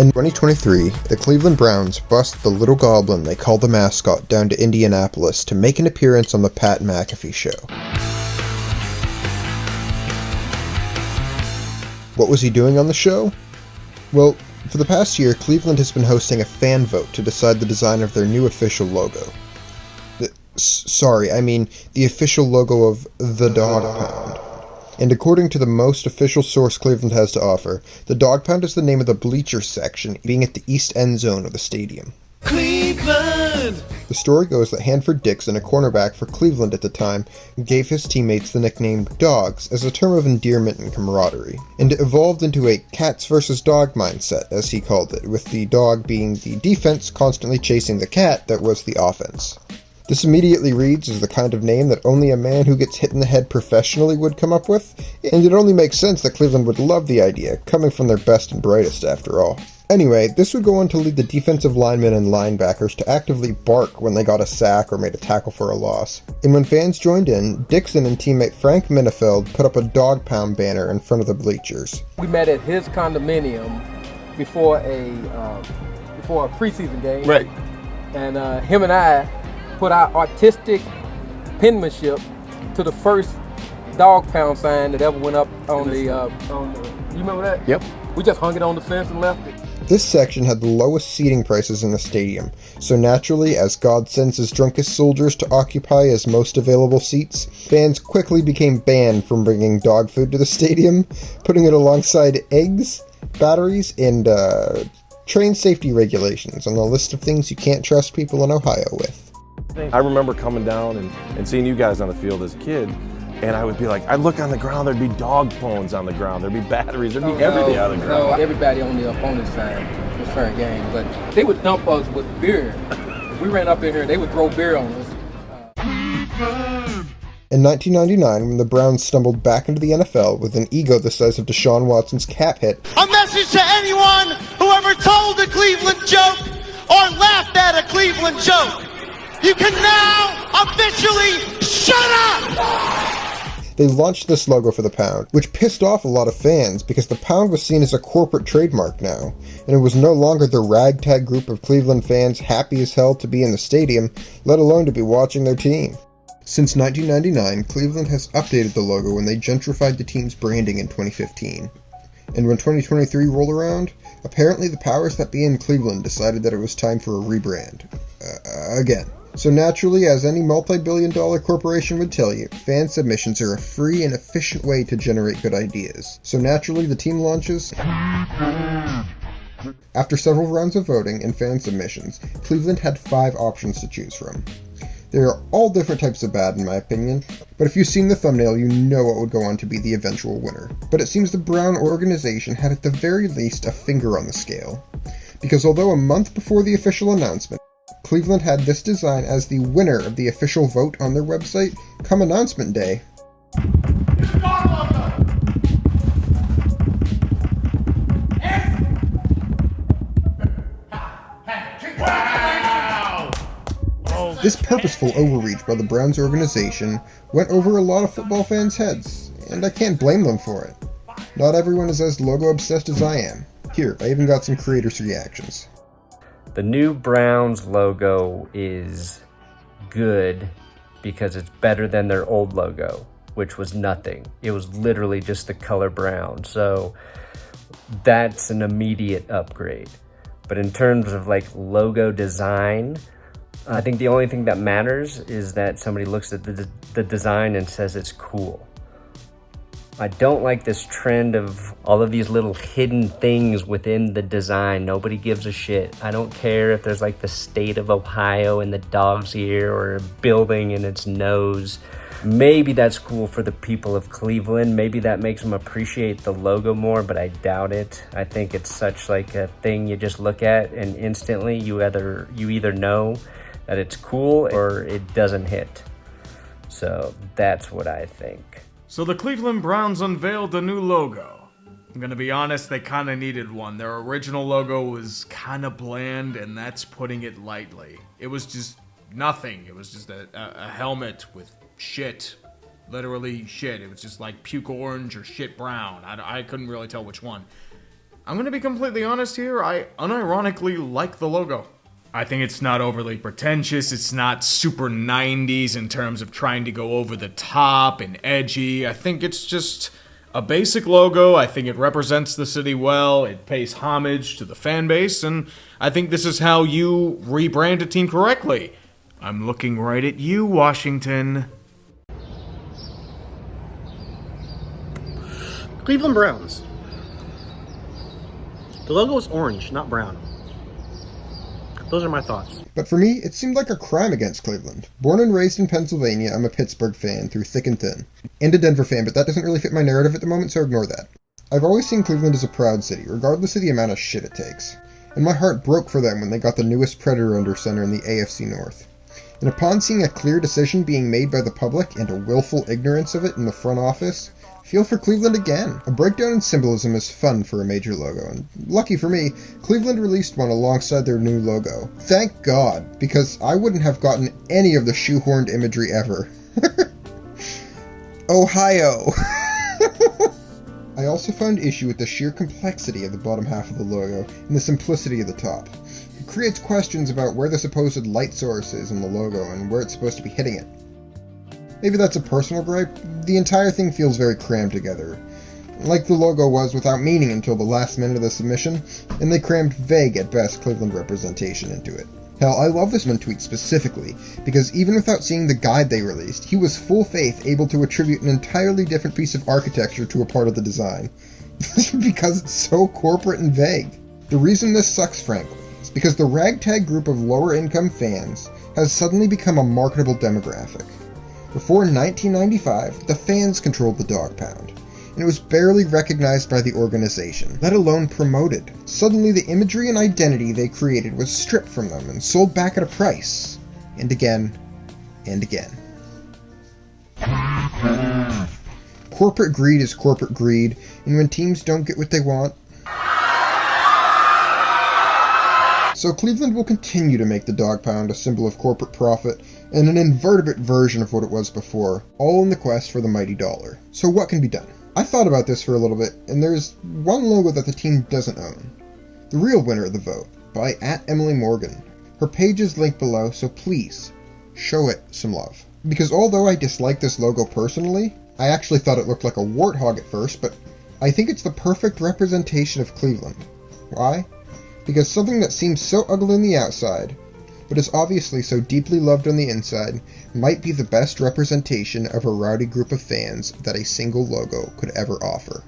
In 2023, the Cleveland Browns bust the little goblin they call the mascot down to Indianapolis to make an appearance on the Pat McAfee Show. What was he doing on the show? Well, for the past year, Cleveland has been hosting a fan vote to decide the design of their new official logo. The official logo of the Dog Pound. And according to the most official source Cleveland has to offer, the Dog Pound is the name of the bleacher section, being at the east end zone of the stadium. Cleveland! The story goes that Hanford Dixon, a cornerback for Cleveland at the time, gave his teammates the nickname Dogs as a term of endearment and camaraderie, and it evolved into a cats versus dog mindset, as he called it, with the dog being the defense constantly chasing the cat that was the offense. This immediately reads as the kind of name that only a man who gets hit in the head professionally would come up with, and it only makes sense that Cleveland would love the idea, coming from their best and brightest after all. Anyway, this would go on to lead the defensive linemen and linebackers to actively bark when they got a sack or made a tackle for a loss. And when fans joined in, Dixon and teammate Frank Minefeld put up a Dog Pound banner in front of the bleachers. We met at his condominium before a preseason game. Right. And him and I put our artistic penmanship to the first Dog Pound sign that ever went up on the you remember that? Yep. We just hung it on the fence and left it. This section had the lowest seating prices in the stadium, so naturally, as God sends his drunkest soldiers to occupy his most available seats, fans quickly became banned from bringing dog food to the stadium, putting it alongside eggs, batteries, and train safety regulations on the list of things you can't trust people in Ohio with. I remember coming down and seeing you guys on the field as a kid, and I would be like, I'd look on the ground, there'd be dog bones on the ground, there'd be batteries, there'd be everything on the ground. No, everybody on the opponent's side was fair game, but they would dump us with beer. If we ran up in here, they would throw beer on us. In 1999, when the Browns stumbled back into the NFL with an ego the size of Deshaun Watson's cap hit, A message to anyone who ever told a Cleveland joke or laughed at a Cleveland joke. You can now officially shut up! they launched this logo for the Pound, which pissed off a lot of fans because the Pound was seen as a corporate trademark now, and it was no longer the ragtag group of Cleveland fans happy as hell to be in the stadium, let alone to be watching their team. Since 1999, Cleveland has updated the logo when they gentrified the team's branding in 2015. And when 2023 rolled around, apparently the powers that be in Cleveland decided that it was time for a rebrand. Again. So naturally, as any multi-billion-dollar corporation would tell you, fan submissions are a free and efficient way to generate good ideas. So naturally, the team launches. After several rounds of voting and fan submissions, Cleveland had 5 options to choose from. They are all different types of bad in my opinion, but if you've seen the thumbnail, you know what would go on to be the eventual winner. But it seems the Brown organization had at the very least a finger on the scale. Because although a month before the official announcement, Cleveland had this design as the winner of the official vote on their website, come announcement day. This purposeful overreach by the Browns organization went over a lot of football fans' heads, and I can't blame them for it. Not everyone is as logo-obsessed as I am. Here, I even got some creators' reactions. The new Browns logo is good because it's better than their old logo, which was nothing. It was literally just the color brown. So that's an immediate upgrade. But in terms of like logo design, I think the only thing that matters is that somebody looks at the design and says it's cool. I don't like this trend of all of these little hidden things within the design. Nobody gives a shit. I don't care if there's like the state of Ohio in the dog's ear or a building in its nose. Maybe that's cool for the people of Cleveland. Maybe that makes them appreciate the logo more, but I doubt it. I think it's such like a thing you just look at and instantly you either know that it's cool or it doesn't hit. So that's what I think. So the Cleveland Browns unveiled a new logo. I'm gonna be honest, they kinda needed one. Their original logo was kinda bland, and that's putting it lightly. It was just nothing. It was just a helmet with shit. Literally shit. It was just like puke orange or shit brown. I couldn't really tell which one. I'm gonna be completely honest here, I unironically like the logo. I think it's not overly pretentious, it's not super 90s in terms of trying to go over the top and edgy. I think it's just a basic logo. I think it represents the city well, it pays homage to the fan base, and I think this is how you rebrand a team correctly. I'm looking right at you, Washington. Cleveland Browns. The logo is orange, not brown. Those are my thoughts. But for me, it seemed like a crime against Cleveland. Born and raised in Pennsylvania, I'm a Pittsburgh fan through thick and thin. And a Denver fan, but that doesn't really fit my narrative at the moment, so ignore that. I've always seen Cleveland as a proud city, regardless of the amount of shit it takes. And my heart broke for them when they got the newest Predator under center in the AFC North. And upon seeing a clear decision being made by the public and a willful ignorance of it in the front office, feel for Cleveland again. A breakdown in symbolism is fun for a major logo, and lucky for me, Cleveland released one alongside their new logo. Thank God, because I wouldn't have gotten any of the shoehorned imagery ever. Ohio! I also found issue with the sheer complexity of the bottom half of the logo and the simplicity of the top. It creates questions about where the supposed light source is in the logo and where it's supposed to be hitting it. Maybe that's a personal gripe. The entire thing feels very crammed together. Like the logo was without meaning until the last minute of the submission, and they crammed vague at best Cleveland representation into it. Hell, I love this one tweet specifically, because even without seeing the guide they released, he was full faith able to attribute an entirely different piece of architecture to a part of the design. Because it's so corporate and vague. The reason this sucks, frankly, is because the ragtag group of lower income fans has suddenly become a marketable demographic. Before 1995, the fans controlled the dog pound, and it was barely recognized by the organization, let alone promoted. Suddenly, the imagery and identity they created was stripped from them and sold back at a price. And again, and again. Corporate greed is corporate greed, and when teams don't get what they want, so Cleveland will continue to make the dog pound a symbol of corporate profit and an invertebrate version of what it was before, all in the quest for the mighty dollar. So what can be done? I thought about this for a little bit, and there's one logo that the team doesn't own. The real winner of the vote, by @EmilyMorgan. Her page is linked below, so please, show it some love. Because although I dislike this logo personally, I actually thought it looked like a warthog at first, but I think it's the perfect representation of Cleveland. Why? Because something that seems so ugly on the outside, but is obviously so deeply loved on the inside, might be the best representation of a rowdy group of fans that a single logo could ever offer.